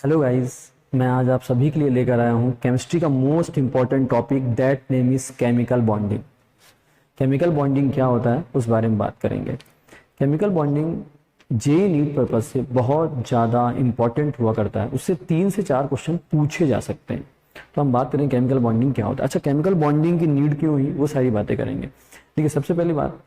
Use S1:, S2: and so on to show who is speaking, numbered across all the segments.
S1: Hello guys, मैं आज आप सभी के लिए लेकर आया हूँ केमिस्ट्री का most important topic that name is chemical bonding. Chemical bonding क्या होता है उस बारे में बात करेंगे। Chemical bonding JEE NEET purpose से बहुत ज़्यादा इंपॉर्टेंट हुआ करता है, उससे 3 से 4 क्वेश्चन पूछे जा सकते हैं। तो हम बात करें केमिकल बॉन्डिंग क्या होता है। अच्छा, केमिकल बॉन्डिंग की नीड क्यों हुई वो सारी बातें करेंगे। देखिए, सबसे पहली बात,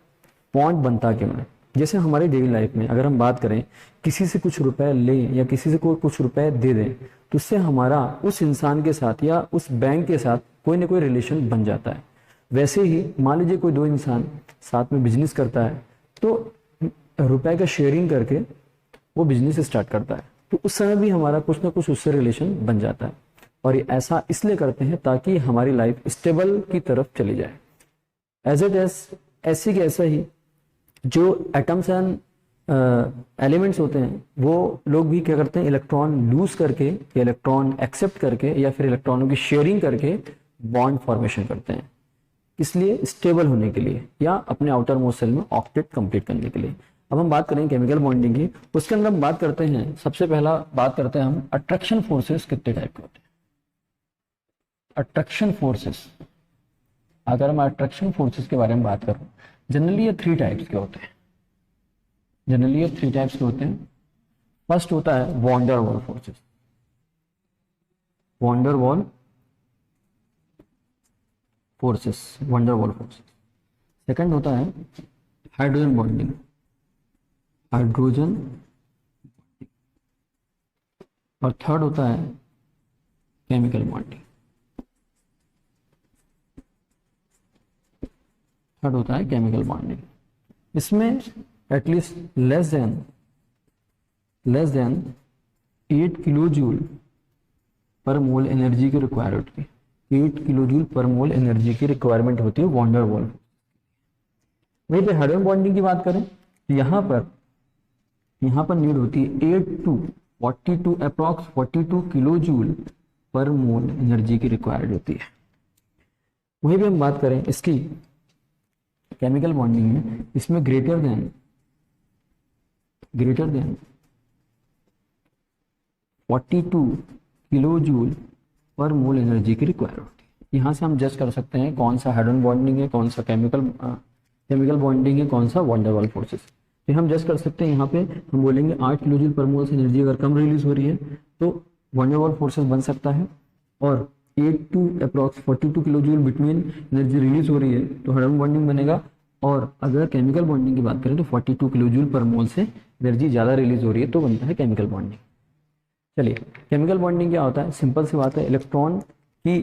S1: बॉन्ड बनता क्यों है। जैसे हमारी डेली लाइफ में अगर हम बात करें, किसी से कुछ रुपए लें या किसी से कोई कुछ रुपए दे दें तो उससे हमारा उस इंसान के साथ या उस बैंक के साथ कोई ना कोई रिलेशन बन जाता है। वैसे ही मान लीजिए कोई 2 इंसान साथ में बिजनेस करता है तो रुपए का शेयरिंग करके वो बिजनेस स्टार्ट करता है, तो उस समय भी हमारा कुछ ना कुछ उससे रिलेशन बन जाता है। और ये ऐसा इसलिए करते हैं ताकि हमारी लाइफ स्टेबल की तरफ चली जाए। एज इट एज ऐसी कि ऐसा ही जो एटम्स एंड एलिमेंट्स होते हैं वो लोग भी क्या करते हैं, इलेक्ट्रॉन लूज करके या इलेक्ट्रॉन एक्सेप्ट करके या फिर इलेक्ट्रॉनों की शेयरिंग करके बॉन्ड फॉर्मेशन करते हैं, इसलिए स्टेबल होने के लिए या अपने आउटर मोस्ट सेल में ऑक्टेट कंप्लीट करने के लिए। अब हम बात करें केमिकल बॉन्डिंग की, उसके अंदर हम बात करते हैं, सबसे पहला बात करते हैं हम अट्रैक्शन फोर्सेस कितने टाइप के होते हैं। अट्रैक्शन फोर्सेस, अगर मैं अट्रैक्शन फोर्सेस के बारे में बात करूं, जनरली ये 3 टाइप्स के होते हैं। जनरली ये 3 टाइप्स के होते हैं। फर्स्ट होता है van der Waals forces, van der Waals forces, van der Waals forces. Second होता है हाइड्रोजन बॉन्डिंग, हाइड्रोजन। और थर्ड होता है केमिकल बॉन्डिंग, थर्ड होता है केमिकल बॉन्डिंग। इसमें at least less than 8 kilo joule per mole energy की रिक्वायरमेंट होती है। 8 kilo joule per mole energy की रिक्वायरमेंट होती है वॉन्डर वॉल। वहीं पे हाइड्रोजन बॉन्डिंग की बात करें तो यहाँ पर नीड होती है 8 to 42 approx 42 kilo joule per mole energy की रिक्वायर्ड होती है। वहीं पे हम बात करें इसकी केमिकल बॉन्डिंग में, इसमें greater than 42 kilo joule per mole energy की रिक्वायर होती है। यहाँ से हम जज कर सकते हैं कौन सा हाइड्रोजन बॉन्डिंग है, कौन सा केमिकल बॉन्डिंग है, कौन सा वॉन्डर वॉल फोर्सेस। तो हम जज कर सकते हैं, यहाँ पे हम बोलेंगे 8 किलो जूल पर मोल से एनर्जी अगर कम रिलीज हो रही है तो वॉन्डर वॉल फोर्सेस बन सकता है, और 8 to approx 42 kilo joule between energy release हो रही है तो हाइड्रोजन बॉन्डिंग बनेगा। और अगर केमिकल बॉन्डिंग की बात करें तो 42 किलो जूल पर मोल से एनर्जी ज़्यादा रिलीज हो रही है तो बनता है केमिकल बॉन्डिंग। चलिए, केमिकल बॉन्डिंग क्या होता है, सिंपल सी बात है, इलेक्ट्रॉन की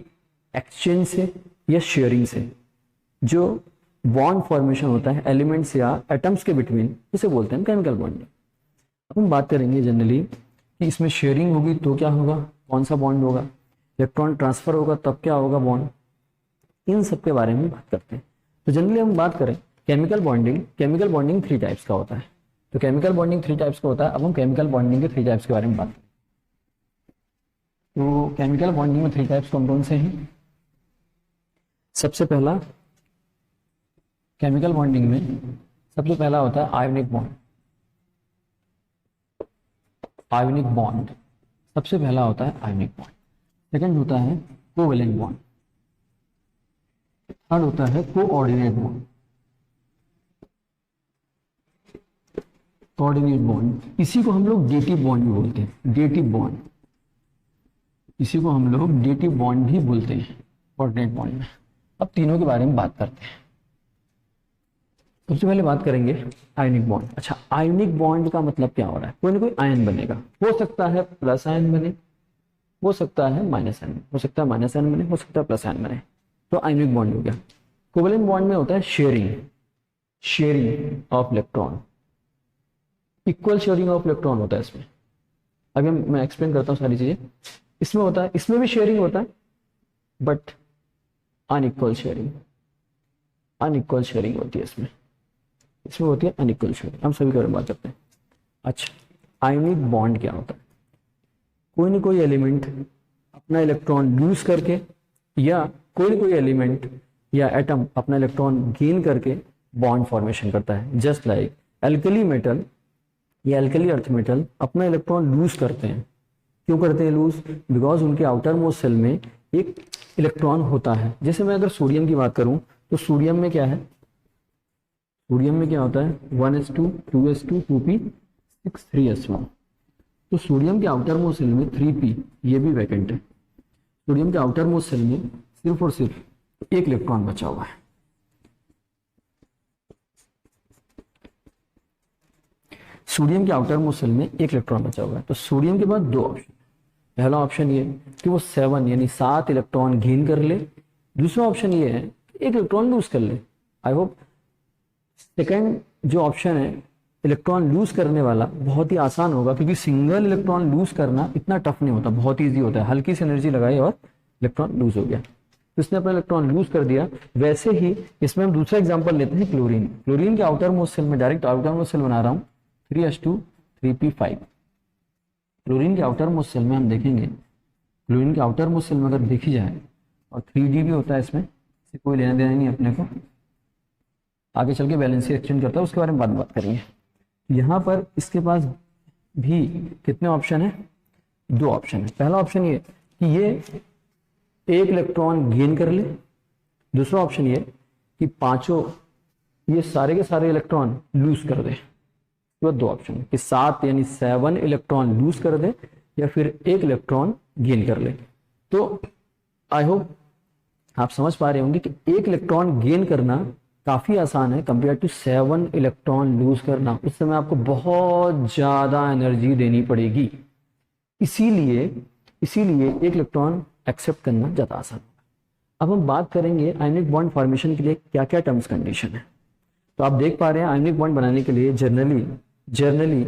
S1: एक्सचेंज से या शेयरिंग से जो बॉन्ड फॉर्मेशन होता है एलिमेंट्स या एटम्स के बिटवीन, उसे बोलते हैं केमिकल बॉन्डिंग। अब हम बात करेंगे जनरली कि इसमें शेयरिंग होगी तो क्या होगा, कौन सा बॉन्ड होगा, इलेक्ट्रॉन ट्रांसफर होगा तब क्या होगा बॉन्ड, इन सब के बारे में बात करते हैं। तो जनरली हम बात करें केमिकल बॉन्डिंग 3 टाइप्स का होता है। तो केमिकल बॉन्डिंग 3 टाइप्स का होता है। अब हम केमिकल बॉन्डिंग के 3 टाइप्स के बारे में बात करें। तो केमिकल बॉन्डिंग में 3 टाइप्स कौन कौन से हैं। सबसे पहला केमिकल बॉन्डिंग में सबसे पहला होता है आयोनिक बॉन्ड। आयोनिक बॉन्ड सबसे पहला होता है आयोनिक बॉन्ड। सेकंड होता है कोवेलेंट बॉन्ड। थर्ड होता है कोऑर्डिनेट बॉन्ड। कोऑर्डिनेट बॉन्ड, इसी को हम लोग डेटिव बॉन्ड भी बोलते हैं। डेटिव बॉन्ड, इसी को हम लोग डेटिव बॉन्ड भी बोलते हैं कोऑर्डिनेट बॉन्ड में। अब तीनों के बारे में बात करते हैं। सबसे पहले बात करेंगे आयनिक बॉन्ड। अच्छा, आयनिक बॉन्ड का मतलब क्या हो रहा है, कोई ना कोई आयन बनेगा, हो सकता है प्लस आयन बने, हो सकता है माइनस आयन, हो सकता है माइनस आयन बने, हो सकता है प्लस आयन बने, तो आयनिक बॉन्ड हो गया। कोवेलेंट बॉन्ड में होता है sharing of electron, equal sharing of electron होता है इसमें। अभी मैं एक्सप्लेन करता हूँ सारी चीजें। इसमें होता है, इसमें भी शेयरिंग होता है बट अनइक्वल शेयरिंग होती है इसमें होती है अनइक्वल शेयरिंग। हम सभी के बारे में बात करते हैं। अच्छा, आयनिक बॉन्ड क्या होता है, कोई ना कोई एलिमेंट अपना इलेक्ट्रॉन लूज करके या कोई ना कोई एलिमेंट या एटम अपना इलेक्ट्रॉन गेन करके बॉन्ड फॉर्मेशन करता है। जस्ट लाइक एल्कली मेटल या एल्कली अर्थ मेटल अपना इलेक्ट्रॉन लूज करते हैं क्यों करते हैं लूज? बिकॉज उनके आउटर मोस्ट सेल में एक इलेक्ट्रॉन होता है। जैसे मैं अगर सोडियम की बात करूं तो सोडियम में क्या है, सोडियम में क्या होता है 1s2 2s2 2p6 3s1। तो सोडियम के आउटर मोस्ट सेल में 3p ये भी वैकेंट है। सोडियम के आउटर मोस्ट सेल में सिर्फ और सिर्फ एक इलेक्ट्रॉन बचा हुआ है। सोडियम के आउटर मोस्ट सेल में एक इलेक्ट्रॉन बचा हुआ है। तो सोडियम के बाद दो ऑप्शन, पहला ऑप्शन ये कि वो 7 यानी 7 इलेक्ट्रॉन गेन कर ले, दूसरा ऑप्शन ये है एक इलेक्ट्रॉन लूज कर ले। आई होप सेकंड जो ऑप्शन है इलेक्ट्रॉन लूज करने वाला बहुत ही आसान होगा, क्योंकि सिंगल इलेक्ट्रॉन लूज करना इतना टफ नहीं होता, बहुत ईजी होता है। हल्की सी एनर्जी लगाई और इलेक्ट्रॉन लूज हो गया, तो इसने अपना इलेक्ट्रॉन लूज कर दिया। वैसे ही इसमें हम दूसरा एग्जांपल लेते हैं क्लोरीन। क्लोरीन के आउटर मोस्ट सेल में, डायरेक्ट आउटर मोस्ट सेल बना रहा हूं 3s2 3p5। क्लोरीन के आउटर मोस्ट सेल में हम देखेंगे, क्लोरीन के आउटर मोस्ट सेल में अगर देखी जाए और 3d भी होता है इसमें, इससे कोई लेना देना नहीं अपने को, आगे चल के वैलेंसी एक्सचेंज करता है उसके बारे में बात करेंगे। यहाँ पर इसके पास भी कितने ऑप्शन है? दो ऑप्शन है। पहला ऑप्शन ये कि ये एक इलेक्ट्रॉन गेन कर ले, दूसरा ऑप्शन ये कि पांचों ये सारे के सारे इलेक्ट्रॉन लूज कर दे। तो दो ऑप्शन है कि 7 यानी 7 इलेक्ट्रॉन लूज कर दे या फिर एक इलेक्ट्रॉन गेन कर ले। तो आई होप आप समझ पा रहे होंगे कि एक इलेक्ट्रॉन गेन करना काफी आसान है कंपेयर टू 7 इलेक्ट्रॉन लूज करना। उस समय आपको बहुत ज्यादा एनर्जी देनी पड़ेगी, इसीलिए एक इलेक्ट्रॉन एक्सेप्ट करना ज्यादा आसान होगा। अब हम बात करेंगे आयनिक बॉन्ड फॉर्मेशन के लिए क्या क्या टर्म्स कंडीशन है। तो आप देख पा रहे हैं आयनिक बॉन्ड बनाने के लिए जनरली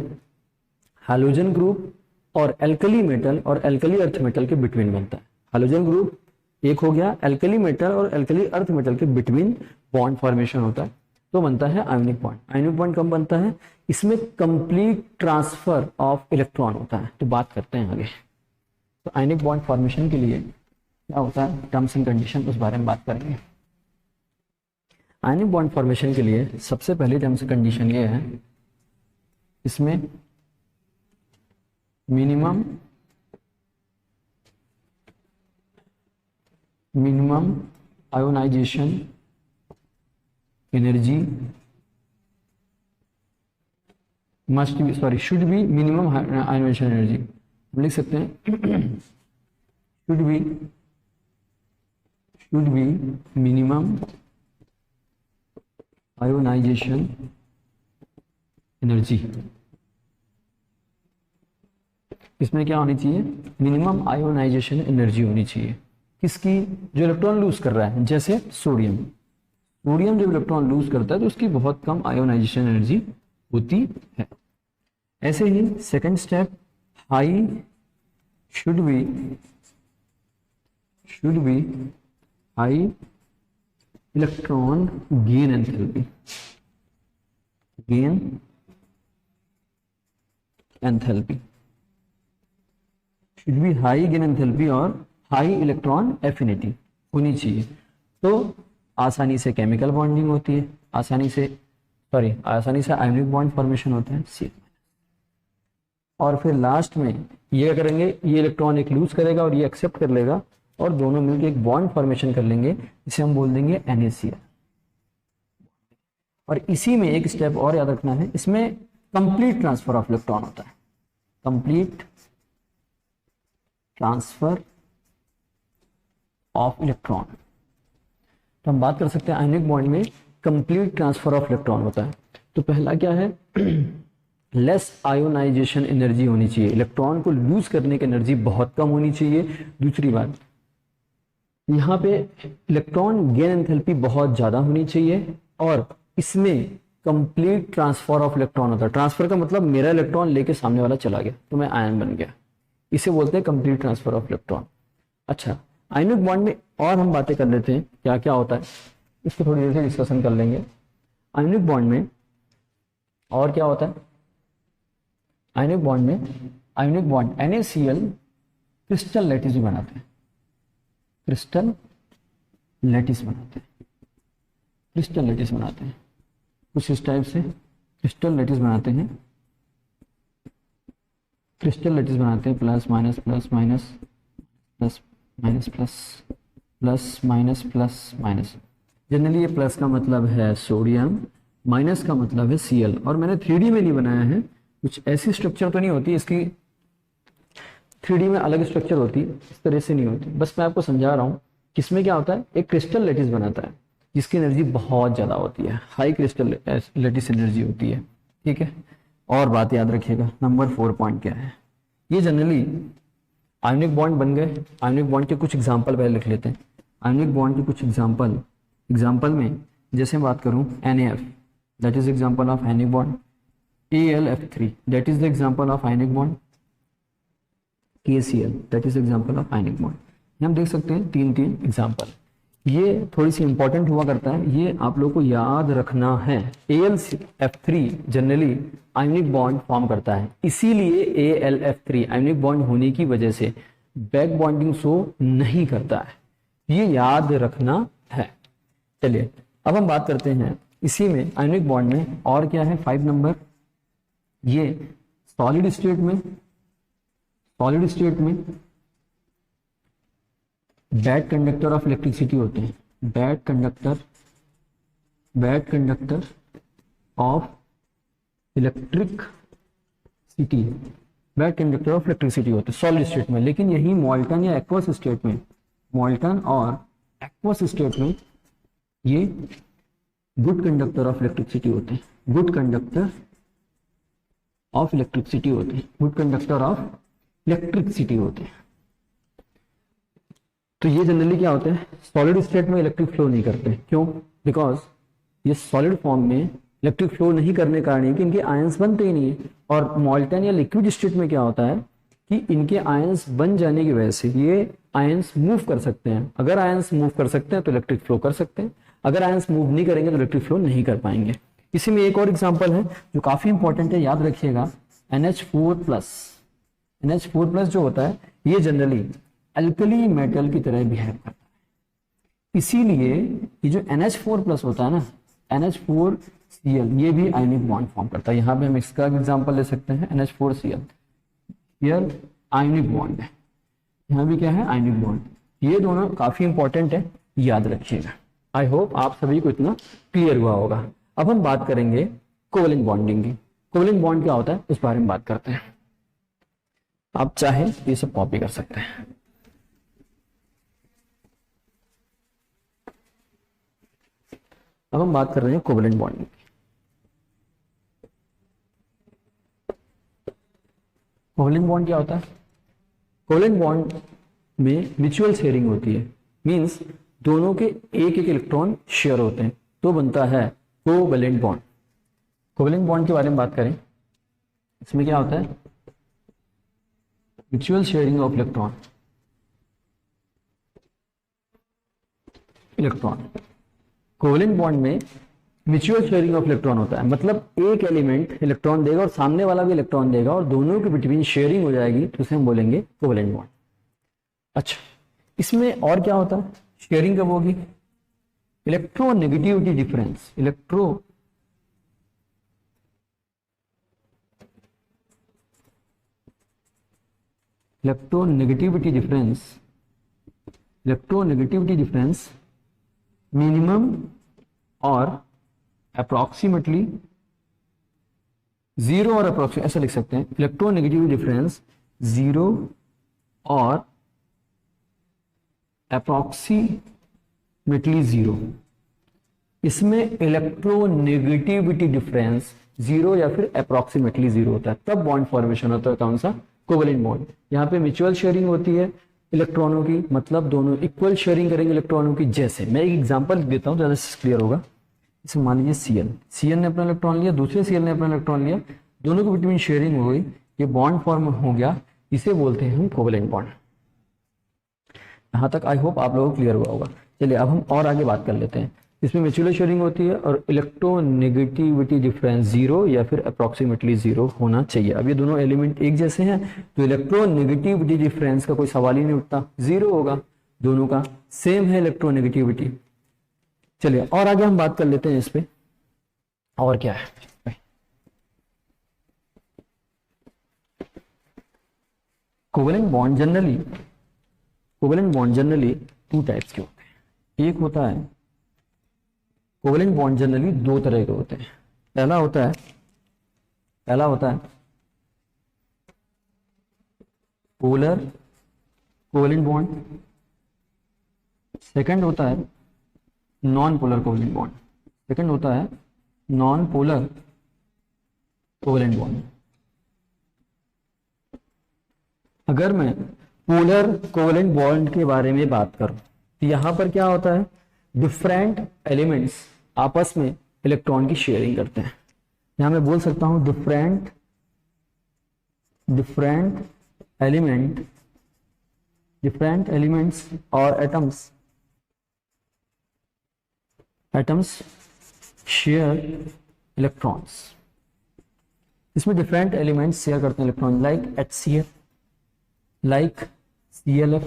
S1: हैलोजन ग्रुप और एल्कली मेटल और एल्कली अर्थ मेटल के बिटवीन बनता है। हैलोजन ग्रुप एक हो गया, एल्कली मेटल और एल्कली अर्थ मेटल के बिटवीन बॉन्ड फॉर्मेशन होता है, तो बनता है आयनिक बॉन्ड। आयनिक बॉन्ड कब बनता है? इसमें कंप्लीट ट्रांसफर ऑफ इलेक्ट्रॉन होता है। तो बात करते हैं आगे, तो आयनिक बॉन्ड फॉर्मेशन के लिए क्या होता है, टर्म्स एंड कंडीशन, उस बारे में बात करेंगे। आयनिक बॉन्ड फॉर्मेशन के लिए सबसे पहले टर्म्स एंड कंडीशन ये है, इसमें minimum ionisation energy must be, sorry should be minimum ionisation energy, हम लिख सकते हैं should be minimum ionisation energy. इसमें क्या होनी चाहिए? मिनिमम आयोनाइजेशन एनर्जी होनी चाहिए। किसकी? जो इलेक्ट्रॉन लूज कर रहा है, जैसे सोडियम जब इलेक्ट्रॉन लूज करता है तो उसकी बहुत कम आयोनाइजेशन एनर्जी होती है। ऐसे ही second step, high should be high electron gain enthalpy, should be high gain enthalpy और हाई इलेक्ट्रॉन एफिनिटी होनी चाहिए। तो आसानी से केमिकल बॉन्डिंग होती है, आसानी से आयनिक बॉन्ड फॉर्मेशन होता है C। और फिर लास्ट में ये करेंगे, ये इलेक्ट्रॉन एक लूज करेगा और ये एक्सेप्ट कर लेगा और दोनों मिलकर एक बॉन्ड फॉर्मेशन कर लेंगे, इसे हम बोल देंगे NaCl। और इसी में एक स्टेप और याद रखना है, इसमें कंप्लीट ट्रांसफर ऑफ इलेक्ट्रॉन होता है, कंप्लीट ट्रांसफर ऑफ इलेक्ट्रॉन। तो हम बात कर सकते हैं आयनिक बॉन्ड में कंप्लीट ट्रांसफर ऑफ इलेक्ट्रॉन होता है। तो पहला क्या है, लेस आयोनाइजेशन एनर्जी होनी चाहिए, इलेक्ट्रॉन को लूज करने की एनर्जी बहुत कम होनी चाहिए। दूसरी बात, यहाँ पे इलेक्ट्रॉन गेन एंथैल्पी बहुत ज्यादा होनी चाहिए और इसमें कंप्लीट ट्रांसफर ऑफ इलेक्ट्रॉन होता है। ट्रांसफर का मतलब मेरा इलेक्ट्रॉन लेके सामने वाला चला गया तो मैं आयन बन गया, इसे बोलते हैं कंप्लीट ट्रांसफर ऑफ इलेक्ट्रॉन। अच्छा, आयनिक बॉन्ड में और हम बातें कर लेते हैं क्या क्या होता है, इसको थोड़ी देर से डिस्कशन कर लेंगे। आयनिक बॉन्ड में और क्या होता है, ionic bond NaCl crystal lattice बनाते हैं, क्रिस्टल लैटिस बनाते हैं कुछ इस टाइप से क्रिस्टल लैटिस बनाते हैं। क्रिस्टल लैटिस बनाते हैं, plus minus plus minus plus minus plus plus minus plus minus. Generally ये प्लस का मतलब है सोडियम, माइनस का मतलब है Cl। और मैंने 3D में नहीं बनाया है, कुछ ऐसी स्ट्रक्चर तो नहीं होती इसकी, 3D में अलग स्ट्रक्चर होती है, इस तरह से नहीं होती। बस मैं आपको समझा रहा हूँ किसमें क्या होता है। एक क्रिस्टल लैटिस बनाता है जिसकी एनर्जी बहुत ज़्यादा होती है, हाई क्रिस्टल लैटिस एनर्जी होती है, ठीक है। और बात याद रखिएगा, नंबर 4 पॉइंट क्या है, ये जनरली आयनिक बॉन्ड बन गए। आयनिक बॉन्ड के कुछ एग्जाम्पल पहले लिख लेते हैं। आयनिक बॉन्ड के कुछ एग्जाम्पल में जैसे बात करूं NaF, that is example of ionic bond. AlF3, that is the example of ionic bond. KCl, that is example of ionic bond. हम देख सकते हैं 3 एग्जाम्पल। ये थोड़ी सी इंपॉर्टेंट हुआ करता है, ये आप लोगों को याद रखना है। AlF3 generally ionic bond form करता है, इसीलिए AlF3 आयनिक बॉन्ड होने की वजह से बैक बॉन्डिंग शो नहीं करता है, ये याद रखना है। चलिए अब हम बात करते हैं इसी में आयनिक बॉन्ड में और क्या है। 5 नंबर, ये सॉलिड स्टेट में बैड कंडक्टर ऑफ इलेक्ट्रिसिटी होते हैं। Bad conductor of electricity, bad conductor of electricity होते हैं सॉलिड स्टेट में। लेकिन यही मॉल्टन या एक्वस स्टेट में, मॉल्टन और एक्वस स्टेट में ये गुड कंडक्टर ऑफ इलेक्ट्रिसिटी होते हैं। गुड कंडक्टर ऑफ इलेक्ट्रिसिटी होते हैं, गुड कंडक्टर ऑफ इलेक्ट्रिसिटी होते हैं। तो ये जनरली क्या होते हैं, सॉलिड स्टेट में इलेक्ट्रिक फ्लो नहीं करते। क्यों? बिकॉज ये सॉलिड फॉर्म में इलेक्ट्रिक फ्लो नहीं करने के कारण कि इनके आयंस बनते ही नहीं है। और मॉल्टन या लिक्विड स्टेट में क्या होता है कि इनके आयंस बन जाने की वजह से ये आयंस मूव कर सकते हैं। अगर आयंस मूव कर सकते हैं तो इलेक्ट्रिक फ्लो कर सकते हैं, अगर आयंस मूव नहीं करेंगे तो इलेक्ट्रिक फ्लो नहीं कर पाएंगे। इसी में एक और एग्जांपल है जो काफी इंपॉर्टेंट है, याद रखिएगा, NH4+। NH4+ जो होता है ये जनरली अल्कली मेटल की तरह बिहेव करता है, इसीलिए ये जो NH4+ होता है ना, NH4Cl, ये भी आयनिक बॉन्ड फॉर्म करता है। यहाँ पे हम इसका एग्जांपल ले सकते हैं, NH4Cl, ये आयनिक बॉन्ड है, यहाँ भी क्या है, आयनिक बॉन्ड। ये दोनों काफी इंपॉर्टेंट है, याद रखिएगा। आई होप आप सभी को इतना क्लियर हुआ होगा। अब हम बात करेंगे कोवलेंट बॉन्डिंग की। कोवलेंट बॉन्ड क्या होता है उस बारे में बात करते हैं। आप चाहे ये सब कॉपी कर सकते हैं। अब हम बात कर रहे हैं कोवलेंट बॉन्डिंग की। कोवलेंट बॉन्ड क्या होता है? कोवलेंट बॉन्ड में म्यूचुअल शेयरिंग होती है, मींस दोनों के एक इलेक्ट्रॉन शेयर होते हैं, तो बनता है कोवलेंट बॉन्ड। कोवलेंट बॉन्ड के बारे में बात करें, इसमें क्या होता है, mutual sharing of electron. Covalent bond में म्यूचुअल शेयरिंग ऑफ इलेक्ट्रॉन होता है, मतलब एक एलिमेंट इलेक्ट्रॉन देगा और सामने वाला भी इलेक्ट्रॉन देगा और दोनों के बिटवीन शेयरिंग हो जाएगी, तो उसे हम बोलेंगे कोवलेंट बॉन्ड। अच्छा, इसमें और क्या होता है, शेयरिंग कब होगी, electronegativity difference, electronegativity difference minimum और अप्रोक्सीमेटली 0 और अप्रोक्सीमेट, ऐसा लिख सकते हैं, इलेक्ट्रोनेगेटिविटी डिफरेंस 0 और अप्रोक्सीमेटली 0। इसमें इलेक्ट्रोनेगेटिविटी डिफरेंस 0 या फिर अप्रोक्सीमेटली 0 होता है, तब बॉन्ड फॉर्मेशन होता है। कौन सा? Covalent bond. यहाँ पे म्यूचुअल शेयरिंग होती है इलेक्ट्रॉनों की, मतलब दोनों इक्वल शेयरिंग करेंगे इलेक्ट्रॉनों की। जैसे मैं एक एग्जांपल देता हूँ, ज्यादा क्लियर होगा। इसे मान लीजिए Cl ने अपना इलेक्ट्रॉन लिया, दूसरे Cl ने अपना इलेक्ट्रॉन लिया, दोनों के बिटवीन शेयरिंग हो गई, ये बॉन्ड फॉर्म हो गया, इसे बोलते हैं हम कोवलेंट बॉन्ड। यहाँ तक आई होप आप लोगों को क्लियर हुआ होगा। चलिए अब हम और आगे बात कर लेते हैं। इसमें म्यूचुअल शेयरिंग होती है और इलेक्ट्रोनेगेटिविटी डिफरेंस 0 या फिर अप्रोक्सीमेटली 0 होना चाहिए। अब ये दोनों एलिमेंट एक जैसे हैं तो इलेक्ट्रोनेगेटिविटी डिफरेंस का कोई सवाल ही नहीं उठता, 0 होगा, दोनों का सेम है इलेक्ट्रोनेगेटिविटी। चलिए और आगे हम बात कर लेते हैं इस पे, और क्या है। Covalent bond generally two types के होते हैं। एक होता है कोवेलेंट बॉन्ड जनरली दो तरह के होते हैं। पहला होता है पोलर कोवेलेंट बॉन्ड, सेकंड होता है non polar covalent bond, non polar covalent bond. अगर मैं पोलर कोवेलेंट बॉन्ड के बारे में बात करूं तो यहां पर क्या होता है, डिफरेंट एलिमेंट्स आपस में इलेक्ट्रॉन की शेयरिंग करते हैं। यहां मैं बोल सकता हूं डिफरेंट एलिमेंट्स और एटम्स शेयर इलेक्ट्रॉन्स। इसमें डिफरेंट एलिमेंट्स शेयर करते हैं electron, like HCl, like ClF।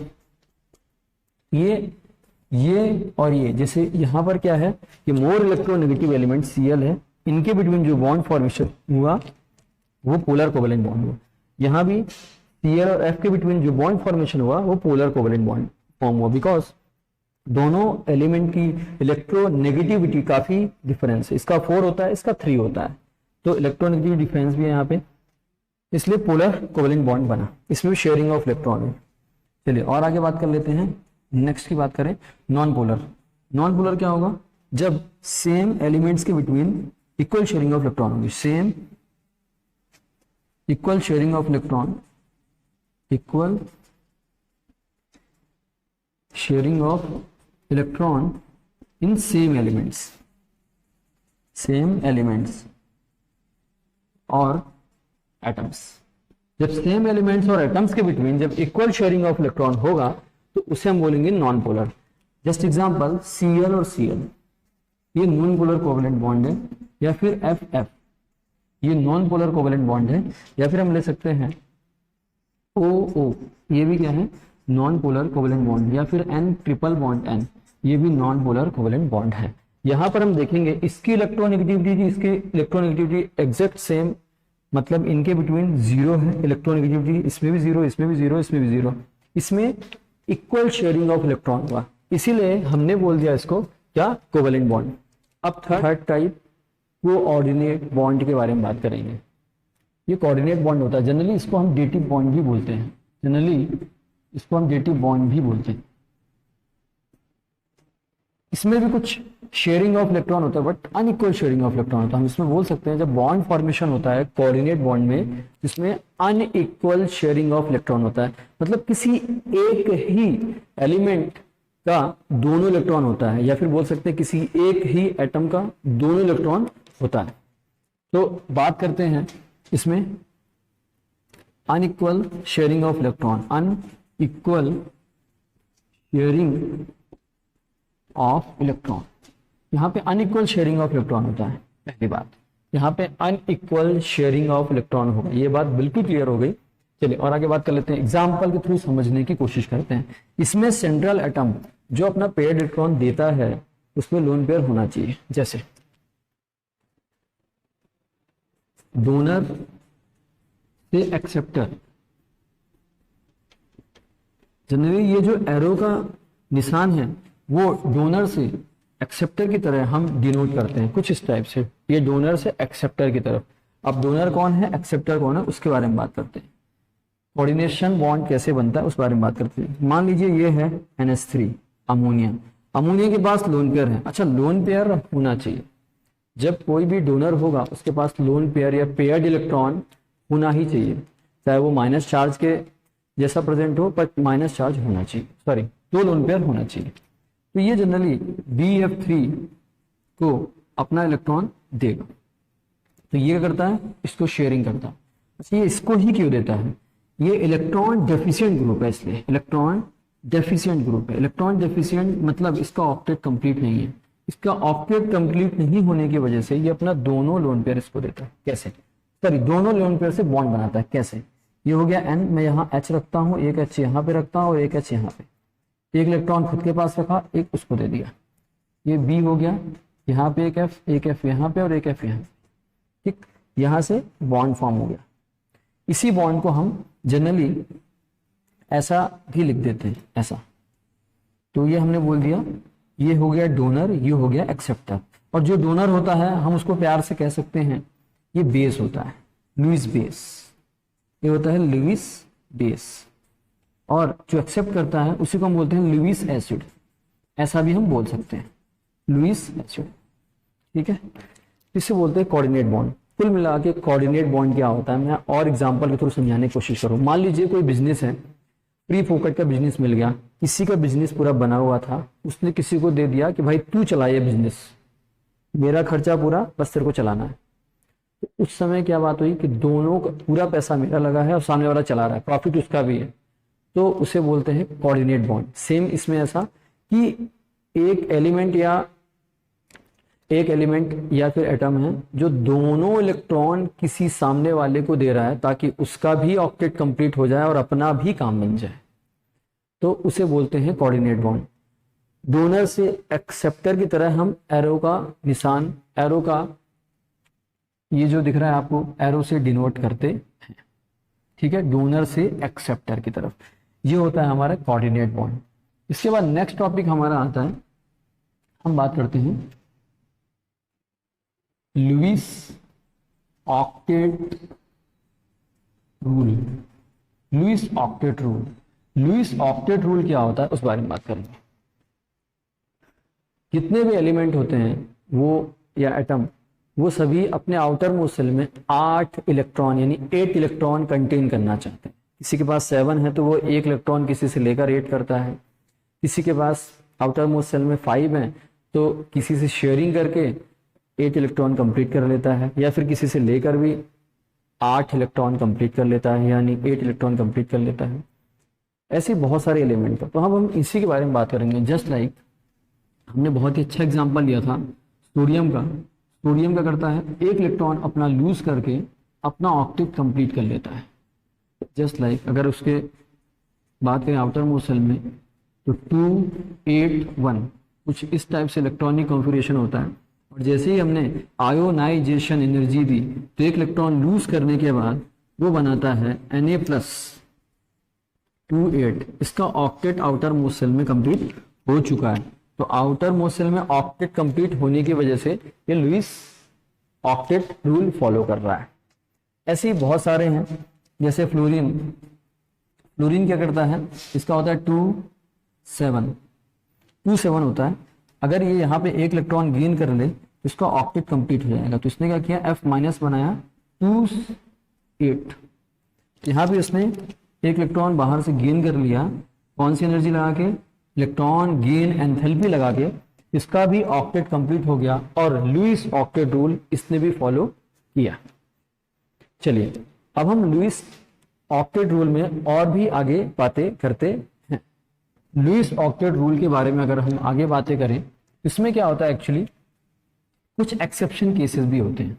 S1: ये और ये, जैसे यहां पर क्या है कि मोर इलेक्ट्रोनेगेटिव एलिमेंट Cl है, इनके बिटवीन जो बॉन्ड फॉर्मेशन हुआ वो पोलर कोवेलेंट बॉन्ड हुआ। यहां भी Cl और F के बिटवीन जो बॉन्ड फॉर्मेशन हुआ वो पोलर कोवेलेंट बॉन्ड फॉर्म हुआ, बिकॉज दोनों एलिमेंट की इलेक्ट्रोनेगेटिविटी काफी डिफरेंस है। इसका 4 होता है, इसका 3 होता है, तो इलेक्ट्रोनेगेटिव डिफरेंस भी है यहाँ पे, इसलिए पोलर कोवेलेंट बॉन्ड बना। इसमें भी शेयरिंग ऑफ इलेक्ट्रॉन है। चलिए और आगे बात कर लेते हैं। नेक्स्ट की बात करें नॉन पोलर। नॉन पोलर क्या होगा, जब सेम एलिमेंट्स के between equal sharing of electron होगी, same equal sharing of electron, equal sharing of electron in same elements और एटम्स। जब सेम एलिमेंट्स और एटम्स के बिटवीन जब इक्वल शेयरिंग ऑफ इलेक्ट्रॉन होगा तो उसे हम बोलेंगे non polar. Just example Cl और Cl, ये नॉन पोलर कोवेलेंट बॉन्ड है, या फिर FF, ये नॉन पोलर कोवेलेंट बॉन्ड है, या फिर हम ले सकते हैं OO, ये भी क्या है नॉन पोलर कोवेलेंट बॉन्ड, या फिर N ट्रिपल बॉन्ड N, ये भी नॉन पोलर कोवेलेंट बॉन्ड है। यहां पर हम देखेंगे इसकी इलेक्ट्रोनेगेटिविटी, इसकी इलेक्ट्रोनेगेटिविटी एग्जैक्ट सेम, मतलब इनके बिटवीन 0 है इलेक्ट्रोनेगेटिविटी, इसमें भी 0, इसमें भी 0, इसमें भी 0, इसमें इक्वल शेयरिंग ऑफ इलेक्ट्रॉन हुआ, इसीलिए हमने बोल दिया इसको क्या, कोवेलेंट बॉन्ड। अब थर्ड टाइप कोऑर्डिनेट बॉन्ड के बारे में बात करेंगे। ये कोऑर्डिनेट बॉन्ड होता है, जनरली इसको हम डेटिव बॉन्ड भी बोलते हैं, इसमें भी कुछ शेयरिंग ऑफ इलेक्ट्रॉन होता है but unequal sharing of electron होता है। हम इसमें बोल सकते हैं जब बॉन्ड फॉर्मेशन होता है कोऑर्डिनेट बॉन्ड में, जिसमें अनइक्वल शेयरिंग ऑफ इलेक्ट्रॉन होता है, मतलब किसी एक ही एलिमेंट का दोनों इलेक्ट्रॉन होता है, या फिर बोल सकते हैं किसी एक ही एटम का दोनों इलेक्ट्रॉन होता है। तो बात करते हैं इसमें unequal sharing of electron, unequal sharing of electron. यहाँ पे अनइक्वल शेयरिंग ऑफ इलेक्ट्रॉन होता है, पहली बात, यहाँ पे अनइक्वल शेयरिंग ऑफ इलेक्ट्रॉन होगा, ये बात बिल्कुल क्लियर हो गई। चलिए और आगे बात कर लेते हैं, एग्जाम्पल के थ्रू समझने की कोशिश करते हैं। इसमें सेंट्रल एटम जो अपना पेयर्ड इलेक्ट्रॉन देता है उसमें लोन पेयर होना चाहिए, जैसे डोनर से एक्सेप्टर। जनरली ये जो एरो का निशान है वो डोनर से एक्सेप्टर की तरह हम डिनोट करते हैं कुछ इस टाइप से, ये डोनर से एक्सेप्टर की तरफ। अब डोनर कौन है, एक्सेप्टर कौन है, उसके बारे में बात करते हैं। कोऑर्डिनेशन बॉन्ड कैसे बनता है उस बारे में बात करते हैं। मान लीजिए ये है NH3 अमोनिया, अमोनिया के पास लोन पेयर है। अच्छा, लोन पेयर होना चाहिए, जब कोई भी डोनर होगा उसके पास लोन पेयर या पेयर्ड इलेक्ट्रॉन होना ही चाहिए, चाहे वो माइनस चार्ज के जैसा प्रेजेंट हो, पर माइनस चार्ज होना चाहिए, सॉरी 2 लोन पेयर होना चाहिए। तो ये जनरली BF3 को अपना इलेक्ट्रॉन देगा, तो ये क्या करता है, इसको शेयरिंग करता है। अच्छा, ये इसको ही क्यों देता है, ये इलेक्ट्रॉन डेफिशिएंट ग्रुप है, इसलिए इलेक्ट्रॉन डेफिशिएंट ग्रुप है। इलेक्ट्रॉन डेफिशिएंट मतलब इसका ऑक्टेट कंप्लीट नहीं है, इसका ऑक्टेट कंप्लीट नहीं होने की वजह से ये अपना दोनों लोन पेयर इसको देता है। कैसे, सॉरी दोनों लोन पेयर से बॉन्ड बनाता है। कैसे, ये हो गया N, मैं यहाँ H रखता हूँ, एक H यहाँ पे रखता हूँ और एक H यहाँ पे, एक इलेक्ट्रॉन खुद के पास रखा, एक उसको दे दिया। ये B हो गया, यहाँ पे एक F यहाँ पे और एक F यहाँ पे, ठीक, यहाँ से बॉन्ड फॉर्म हो गया। इसी बॉन्ड को हम जनरली ऐसा भी लिख देते हैं, ऐसा। तो ये हमने बोल दिया, ये हो गया डोनर, ये हो गया एक्सेप्टर। और जो डोनर होता है हम उसको प्यार से कह सकते हैं ये बेस होता है, लुईस बेस, ये होता है लुईस बेस। और जो एक्सेप्ट करता है उसी को हम बोलते हैं लुईस एसिड, ऐसा भी हम बोल सकते हैं, लुईस एसिड। ठीक है, इसे बोलते हैं कोऑर्डिनेट बॉन्ड। कुल मिला के कोऑर्डिनेट बॉन्ड क्या होता है, मैं और एग्जांपल के थ्रू समझाने की कोशिश करूँ। मान लीजिए कोई बिजनेस है, प्री फोकट का बिजनेस मिल गया, किसी का बिजनेस पूरा बना हुआ था, उसने किसी को दे दिया कि भाई तू चला ये बिजनेस, मेरा खर्चा पूरा बस तेरे को चलाना है। तो उस समय क्या बात हुई कि दोनों का पूरा पैसा मेरा लगा है और सामने वाला चला रहा है, प्रॉफिट उसका भी है, तो उसे बोलते हैं कोऑर्डिनेट बॉन्ड। सेम इसमें ऐसा कि एक एलिमेंट या फिर एटम है जो दोनों इलेक्ट्रॉन किसी सामने वाले को दे रहा है ताकि उसका भी ऑक्टेट कंप्लीट हो जाए और अपना भी काम बन जाए, तो उसे बोलते हैं कोऑर्डिनेट बॉन्ड। डोनर से एक्सेप्टर की तरह हम एरो का निशान, एरो का ये जो दिख रहा है आपको, एरो से डिनोट करते हैं। ठीक है, डोनर से एक्सेप्टर की तरफ, ये होता है हमारा कोऑर्डिनेट बॉन्ड। इसके बाद नेक्स्ट टॉपिक हमारा आता है, हम बात करते हैं Lewis octet rule. Lewis octet rule, Lewis octet rule क्या होता है उस बारे में बात करेंगे। जितने भी एलिमेंट होते हैं वो या एटम, वो सभी अपने आउटर मोस्ट शेल में 8 इलेक्ट्रॉन यानी 8 इलेक्ट्रॉन कंटेन करना चाहते हैं। किसी के पास 7 है तो वो 1 इलेक्ट्रॉन किसी से लेकर 8 करता है, किसी के पास आउटर मोस्ट शेल में 5 है तो किसी से शेयरिंग करके 8 इलेक्ट्रॉन कंप्लीट कर लेता है, या फिर किसी से लेकर भी 8 इलेक्ट्रॉन कंप्लीट कर लेता है, यानी 8 इलेक्ट्रॉन कंप्लीट कर लेता है। ऐसे बहुत सारे एलिमेंट हैं, तो हम इसी के बारे में बात करेंगे। जस्ट लाइक हमने बहुत ही अच्छा एग्जांपल लिया था सोडियम का। सोडियम क्या करता है, 1 इलेक्ट्रॉन अपना लूज करके अपना ऑक्टेट कंप्लीट कर लेता है। जस्ट लाइक अगर उसके बात करें आउटर मोस्ट शेल में तो 2, 8, 1 कुछ इस टाइप से इलेक्ट्रॉनिक कॉन्फ़िगरेशन होता है। और जैसे ही हमने आयोनाइजेशन एनर्जी दी तो 1 इलेक्ट्रॉन लूज करने के बाद वो बनाता है Na+28। इसका ऑक्टेट आउटर मोस्ट शेल में कंप्लीट हो चुका है। तो आउटर मोस्ट शेल में ऑक्टेट कंप्लीट होने की वजह से ये लुईस ऑक्टेट रूल फॉलो कर रहा है। ऐसे ही बहुत सारे हैं, जैसे फ्लोरीन। फ्लोरीन क्या करता है, इसका होता है 2, 7 होता है। अगर ये यहाँ पे 1 इलेक्ट्रॉन गेन कर ले तो इसका ऑक्टेट कंप्लीट हो जाएगा। तो इसने क्या किया, F- बनाया 2, 8। यहाँ पे इसने 1 इलेक्ट्रॉन बाहर से गेन कर लिया, कौन सी एनर्जी लगा के, इलेक्ट्रॉन गेन एंथैल्पी लगा के, इसका भी ऑक्टेट कंप्लीट हो गया और लुईस ऑक्टेट रूल इसने भी फॉलो किया। चलिए अब हम लुईस ऑक्टेट रूल में और भी आगे बातें करते हैं। लुईस ऑक्टेट रूल के बारे में अगर हम आगे बातें करें, इसमें क्या होता है, एक्चुअली कुछ एक्सेप्शन केसेस भी होते हैं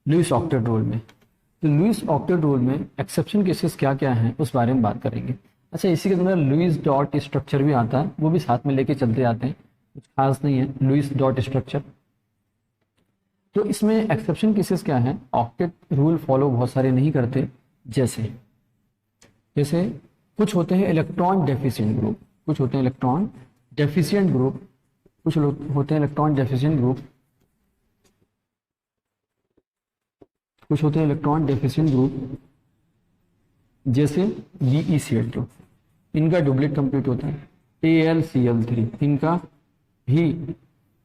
S1: लुईस ऑक्टेट रूल में। तो लुईस ऑक्टेट रूल में एक्सेप्शन केसेस क्या क्या हैं उस बारे में बात करेंगे। अच्छा, इसी के अंदर लुईस डॉट स्ट्रक्चर भी आता है, वो भी साथ में लेके चलते आते हैं, कुछ खास नहीं है लुईस डॉट स्ट्रक्चर। तो इसमें एक्सेप्शन केसेस क्या है, ऑक्टेट रूल फॉलो बहुत सारे नहीं करते। जैसे कुछ होते हैं इलेक्ट्रॉन डेफिशिएंट ग्रुप, कुछ होते हैं इलेक्ट्रॉन डेफिशिएंट ग्रुप, कुछ होते हैं इलेक्ट्रॉन डेफिशिएंट ग्रुप, कुछ होते हैं इलेक्ट्रॉन डेफिशिएंट ग्रुप जैसे BeCl2, इनका डुप्लेट कंप्लीट होता है। AlCl3, इनका भी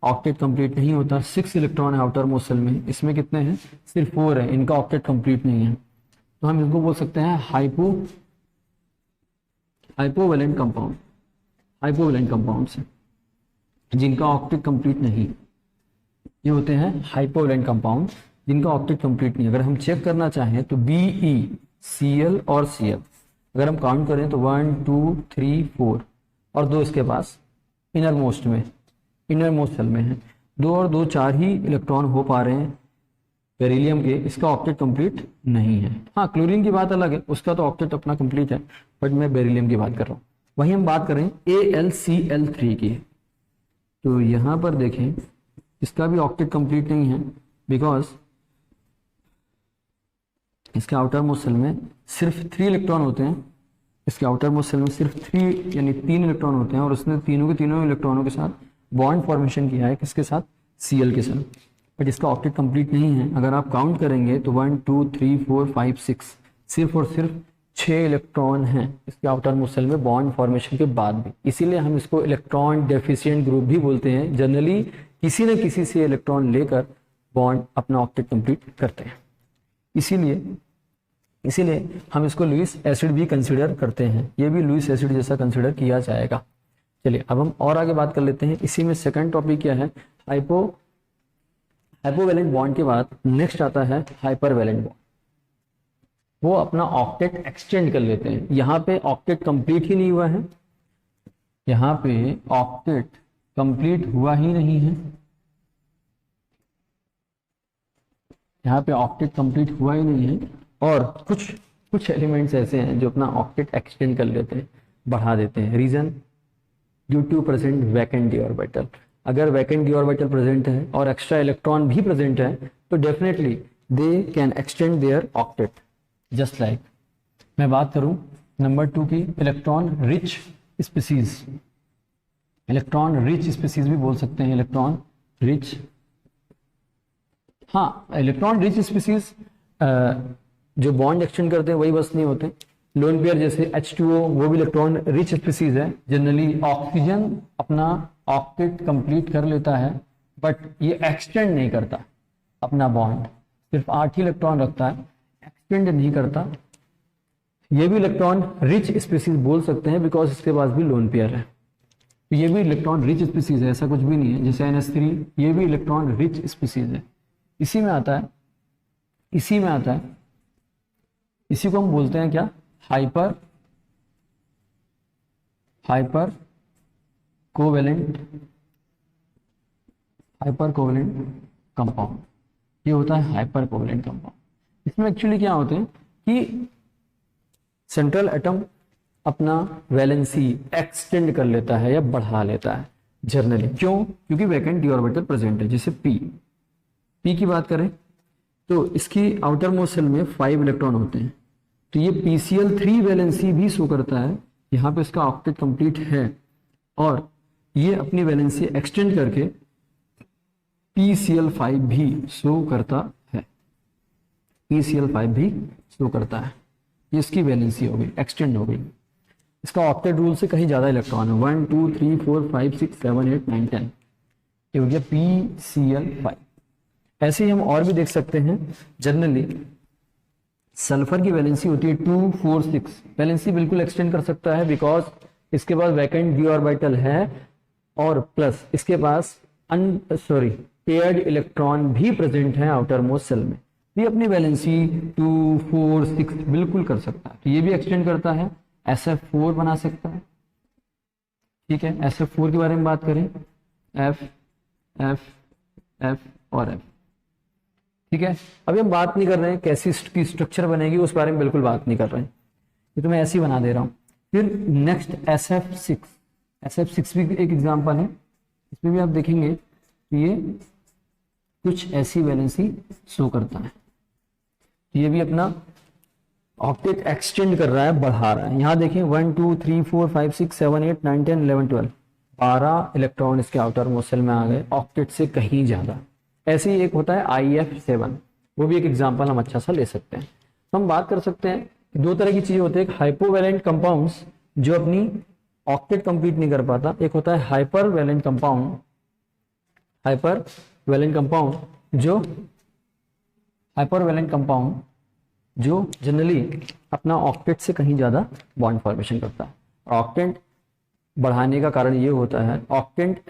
S1: ऑक्टेट कंप्लीट नहीं होता। 6 इलेक्ट्रॉन है आउटर मोस्ट शेल में, इसमें कितने हैं, सिर्फ 4 है, इनका ऑक्टेट कंप्लीट नहीं है। तो हम इसको बोल सकते हैं हाइपोवैलेंट कंपाउंड, हाइपोवैलेंट कंपाउंड से जिनका ऑक्टेट कंप्लीट नहीं, ये होते हैं हाइपोवैलेंट कंपाउंड जिनका ऑक्टेट कंप्लीट नहीं। अगर हम चेक करना चाहें तो BeCl और Cl अगर हम काउंट करें तो 1, 2, 3, 4 और 2 इसके पास इनर मोस्ट शेल में है। 2 और 2 4 ही इलेक्ट्रॉन हो पा रहे हैं बेरिलियम के, इसका ऑक्टेट कंप्लीट नहीं है। हाँ, क्लोरीन की बात अलग है, उसका तो ऑक्टेट अपना कंप्लीट है, बट मैं बेरिलियम की बात कर रहा हूँ। वहीं हम बात करें AlCl3 की, तो यहाँ पर देखें इसका भी ऑक्टेट कंप्लीट नहीं है, बिकॉज इसके आउटर मोस्ट शेल में सिर्फ 3 इलेक्ट्रॉन होते हैं, इसके आउटर मोस्ट सेल में सिर्फ 3 यानी 3 इलेक्ट्रॉन होते हैं और उसने तीनों के तीनों इलेक्ट्रॉनों के साथ बॉन्ड फॉर्मेशन किया है। किसके साथ? Cl के साथ। बट इसका ऑक्टेट कंप्लीट नहीं है। अगर आप काउंट करेंगे तो 1 2 3 4 5 6 सिर्फ और सिर्फ 6 इलेक्ट्रॉन हैं इसके आउटर मोस्ट सेल में बॉन्ड फॉर्मेशन के बाद भी। इसीलिए हम इसको इलेक्ट्रॉन डेफिशिएंट ग्रुप भी बोलते हैं। जनरली किसी न किसी से इलेक्ट्रॉन लेकर बॉन्ड अपना ऑक्टेट कंप्लीट करते हैं। इसीलिए हम इसको लुईस एसिड भी कंसिडर करते हैं। ये भी लुईस एसिड जैसा कंसिडर किया जाएगा। चलिए अब हम और आगे बात कर लेते हैं। इसी में सेकंड टॉपिक क्या है? हाइपोवैलेंट बॉन्ड के बाद नेक्स्ट आता है हाइपरवैलेंट बॉन्ड। वो अपना ऑक्टेट एक्सटेंड कर लेते हैं। यहाँ पे ऑक्टेट कंप्लीट ही नहीं हुआ है, यहाँ पे ऑक्टेट कंप्लीट हुआ ही नहीं है, यहाँ पे ऑक्टेट कंप्लीट हुआ ही नहीं है और कुछ एलिमेंट्स ऐसे हैं जो अपना ऑक्टेट एक्सटेंड कर लेते हैं, बढ़ा देते हैं। Reason? Due to present vacant d orbital. अगर वैकेंट डी ऑर्बिटल प्रेजेंट है और एक्स्ट्रा इलेक्ट्रॉन भी प्रेजेंट है तो definitely they can extend their octet. Just like मैं बात करूं नंबर 2 की, electron rich species. Electron rich species भी बोल सकते हैं, इलेक्ट्रॉन रिच। हाँ, इलेक्ट्रॉन रिच स्पीसीज जो बॉन्ड एक्सटेंड करते हैं वही बस नहीं होते। लोन पेयर जैसे H2O वो भी इलेक्ट्रॉन रिच स्पीसीज है। जनरली ऑक्सीजन अपना ऑक्टेट कंप्लीट कर लेता है बट ये एक्सटेंड नहीं करता अपना बॉन्ड, सिर्फ 8 ही इलेक्ट्रॉन रखता है, एक्सटेंड नहीं करता। ये भी इलेक्ट्रॉन रिच स्पीसीज बोल सकते हैं बिकॉज इसके पास भी लोन पेयर है। तो ये भी इलेक्ट्रॉन रिच स्पीसीज है, ऐसा कुछ भी नहीं है। जैसे NH3 ये भी इलेक्ट्रॉन रिच स्पीसीज है। इसी में आता है, इसी को हम बोलते हैं क्या? Hyper covalent compound. ये होता है हाइपर कोवेलेंट कंपाउंड। इसमें एक्चुअली क्या होते हैं कि सेंट्रल एटम अपना वैलेंसी एक्सटेंड कर लेता है या बढ़ा लेता है जनरली। क्यों? क्योंकि वैकेंट डी ऑर्बिटल प्रेजेंट है। जैसे पी की बात करें तो इसकी आउटर मोस्ट सेल में 5 इलेक्ट्रॉन होते हैं, तो ये PCl3 वैलेंसी भी शो करता है। यहाँ पे इसका ऑक्टेट कंप्लीट है और ये अपनी वैलेंसी एक्सटेंड करके PCl5 भी शो करता है। PCl5 भी शो करता है। ये इसकी वैलेंसी हो गई, एक्सटेंड हो गई। इसका ऑक्टेट रूल से कहीं ज्यादा इलेक्ट्रॉन है। 1 2 3 4 5 6 7 8 9 10 ये हो गया PCl5। ऐसे ही हम और भी देख सकते हैं। जनरली सल्फर की वैलेंसी होती है 2 4 6। वैलेंसी बिल्कुल एक्सटेंड कर सकता है बिकॉज इसके पास वैकेंट डी ऑर्बिटल है और प्लस इसके पास पेयर्ड इलेक्ट्रॉन भी प्रेजेंट है आउटर मोस्ट सेल में। ये अपनी वैलेंसी 2 4 6 बिल्कुल कर सकता है। तो ये भी एक्सटेंड करता है, SF4 बना सकता है। ठीक है, SF4 के बारे में बात करें, F F F और F। ठीक है, अभी हम बात नहीं कर रहे हैं कैसी इसकी स्ट्रक्चर बनेगी, उस बारे में बिल्कुल बात नहीं कर रहे हैं, ये तो मैं ऐसे ही बना दे रहा हूँ। फिर नेक्स्ट SF6 भी एक एग्जांपल है। इसमें भी आप देखेंगे ये कुछ ऐसी वैलेंसी शो करता है। ये भी अपना ऑक्टेट एक्सटेंड कर रहा है, बढ़ा रहा है। यहाँ देखें 1 2 3 4 5 6 7 8 9 10 11 12 12 इलेक्ट्रॉन इसके आउटर मोस्ट सेल में आ गए, ऑक्टेट से कहीं ज्यादा। ऐसे ही एक होता है IF7, वो भी एक एग्जांपल हम अच्छा सा ले सकते हैं। तो हम बात कर सकते हैं कि 2 तरह की चीजें होती है, एक हाइपोवैलेंट कंपाउंड्स जो अपनी ऑक्टेट कंप्लीट नहीं कर पाता, एक होता है हाइपरवैलेंट कंपाउंड जो जनरली अपना ऑक्टेट से कहीं ज्यादा बॉन्ड फॉर्मेशन करता है। ऑक्टेट बढ़ाने का कारण ये होता है, ऑक्टेट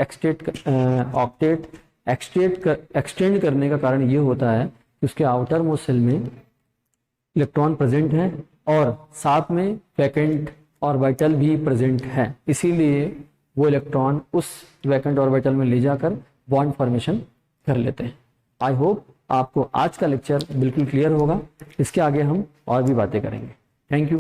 S1: एक्सटेंड करने का कारण ये होता है कि उसके आउटर मोस्ट सेल में इलेक्ट्रॉन प्रेजेंट है और साथ में वैकेंट ऑर्बिटल भी प्रेजेंट है। इसीलिए वो इलेक्ट्रॉन उस वैकेंट ऑर्बिटल में ले जाकर बॉन्ड फॉर्मेशन कर लेते हैं। आई होप आपको आज का लेक्चर बिल्कुल क्लियर होगा। इसके आगे हम और भी बातें करेंगे। Thank you.